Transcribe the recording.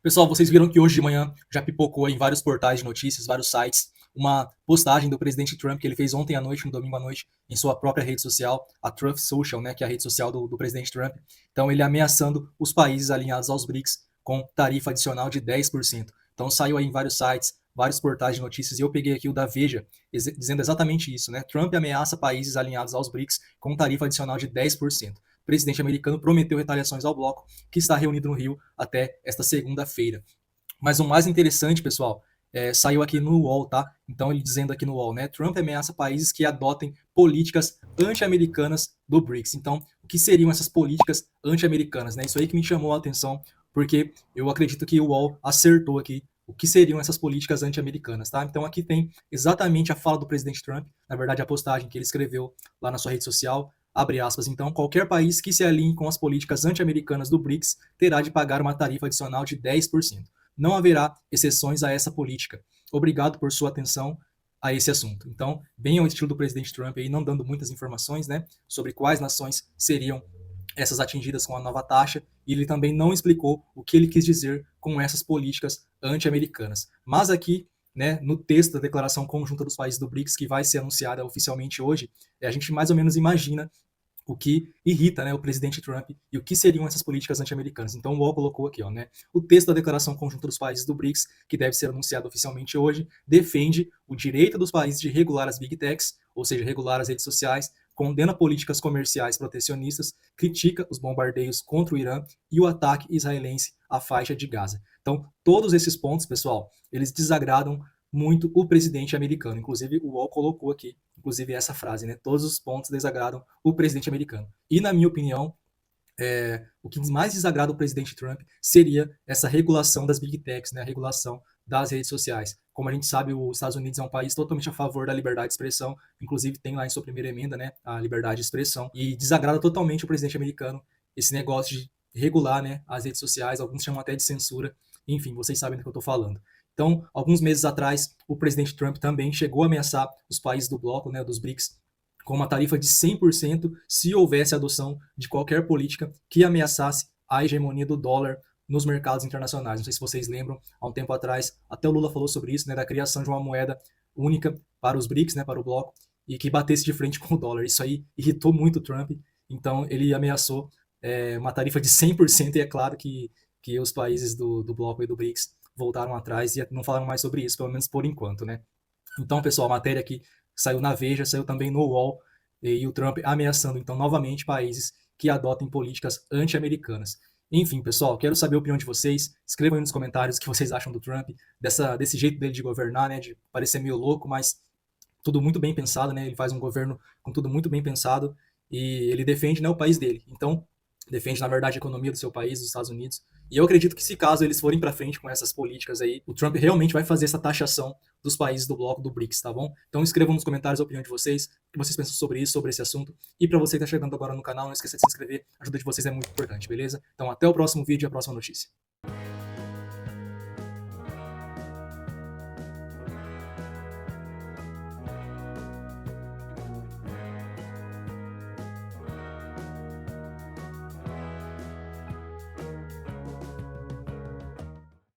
Pessoal, vocês viram que hoje de manhã já pipocou em vários portais de notícias, vários sites, uma postagem do presidente Trump que ele fez ontem à noite, no domingo à noite, em sua própria rede social, a Truth Social, né, que é a rede social do presidente Trump. Então, ele ameaçando os países alinhados aos BRICS com tarifa adicional de 10%. Então, saiu aí em vários sites, vários portais de notícias, e eu peguei aqui o da Veja, dizendo exatamente isso, né? Trump ameaça países alinhados aos BRICS com tarifa adicional de 10%. O presidente americano prometeu retaliações ao bloco, que está reunido no Rio até esta segunda-feira. Mas o mais interessante, pessoal, saiu aqui no UOL, tá? Então ele dizendo aqui no UOL, né? Trump ameaça países que adotem políticas anti-americanas do BRICS. Então, o que seriam essas políticas anti-americanas, né? Isso aí que me chamou a atenção, porque eu acredito que o UOL acertou aqui o que seriam essas políticas anti-americanas, tá? Então aqui tem exatamente a fala do presidente Trump, na verdade a postagem que ele escreveu lá na sua rede social, abre aspas, então, qualquer país que se alinhe com as políticas anti-americanas do BRICS terá de pagar uma tarifa adicional de 10%. Não haverá exceções a essa política. Obrigado por sua atenção a esse assunto. Então, bem ao estilo do presidente Trump aí, não dando muitas informações, né, sobre quais nações seriam essas atingidas com a nova taxa, e ele também não explicou o que ele quis dizer com essas políticas anti-americanas. Mas aqui, né, no texto da declaração conjunta dos países do BRICS, que vai ser anunciada oficialmente hoje, a gente mais ou menos imagina o que irrita, né, o presidente Trump e o que seriam essas políticas anti-americanas. Então o UOL colocou aqui, ó, né, o texto da declaração conjunta dos países do BRICS, que deve ser anunciado oficialmente hoje, defende o direito dos países de regular as big techs, ou seja, regular as redes sociais, condena políticas comerciais protecionistas, critica os bombardeios contra o Irã e o ataque israelense à faixa de Gaza. Então, todos esses pontos, pessoal, eles desagradam muito o presidente americano. Inclusive, o UOL colocou aqui, inclusive, essa frase, né? Todos os pontos desagradam o presidente americano. E, na minha opinião, o que mais desagrada o presidente Trump seria essa regulação das big techs, né? A regulação das redes sociais. Como a gente sabe, os Estados Unidos é um país totalmente a favor da liberdade de expressão, inclusive tem lá em sua primeira emenda, né, a liberdade de expressão, e desagrada totalmente o presidente americano esse negócio de regular, né, as redes sociais, alguns chamam até de censura, enfim, vocês sabem do que eu estou falando. Então, alguns meses atrás, o presidente Trump também chegou a ameaçar os países do bloco, né, dos BRICS, com uma tarifa de 100% se houvesse adoção de qualquer política que ameaçasse a hegemonia do dólar nos mercados internacionais. Não sei se vocês lembram, há um tempo atrás, até o Lula falou sobre isso, né, da criação de uma moeda única para os BRICS, né, para o bloco, e que batesse de frente com o dólar. Isso aí irritou muito o Trump, então ele ameaçou uma tarifa de 100%, e é claro que os países do bloco e do BRICS voltaram atrás e não falaram mais sobre isso, pelo menos por enquanto, né? Então, pessoal, a matéria aqui saiu na Veja, saiu também no UOL, e o Trump ameaçando, então, novamente países que adotem políticas anti-americanas. Enfim, pessoal, quero saber a opinião de vocês. Escrevam aí nos comentários o que vocês acham do Trump, desse jeito dele de governar, né, de parecer meio louco, mas tudo muito bem pensado, né? Ele faz um governo com tudo muito bem pensado e ele defende, né, o país dele. Então, defende, na verdade, a economia do seu país, dos Estados Unidos. E eu acredito que se caso eles forem para frente com essas políticas aí, o Trump realmente vai fazer essa taxação dos países do bloco do BRICS, tá bom? Então escrevam nos comentários a opinião de vocês, o que vocês pensam sobre isso, sobre esse assunto. E para você que está chegando agora no canal, não esqueça de se inscrever, a ajuda de vocês é muito importante, beleza? Então até o próximo vídeo e a próxima notícia.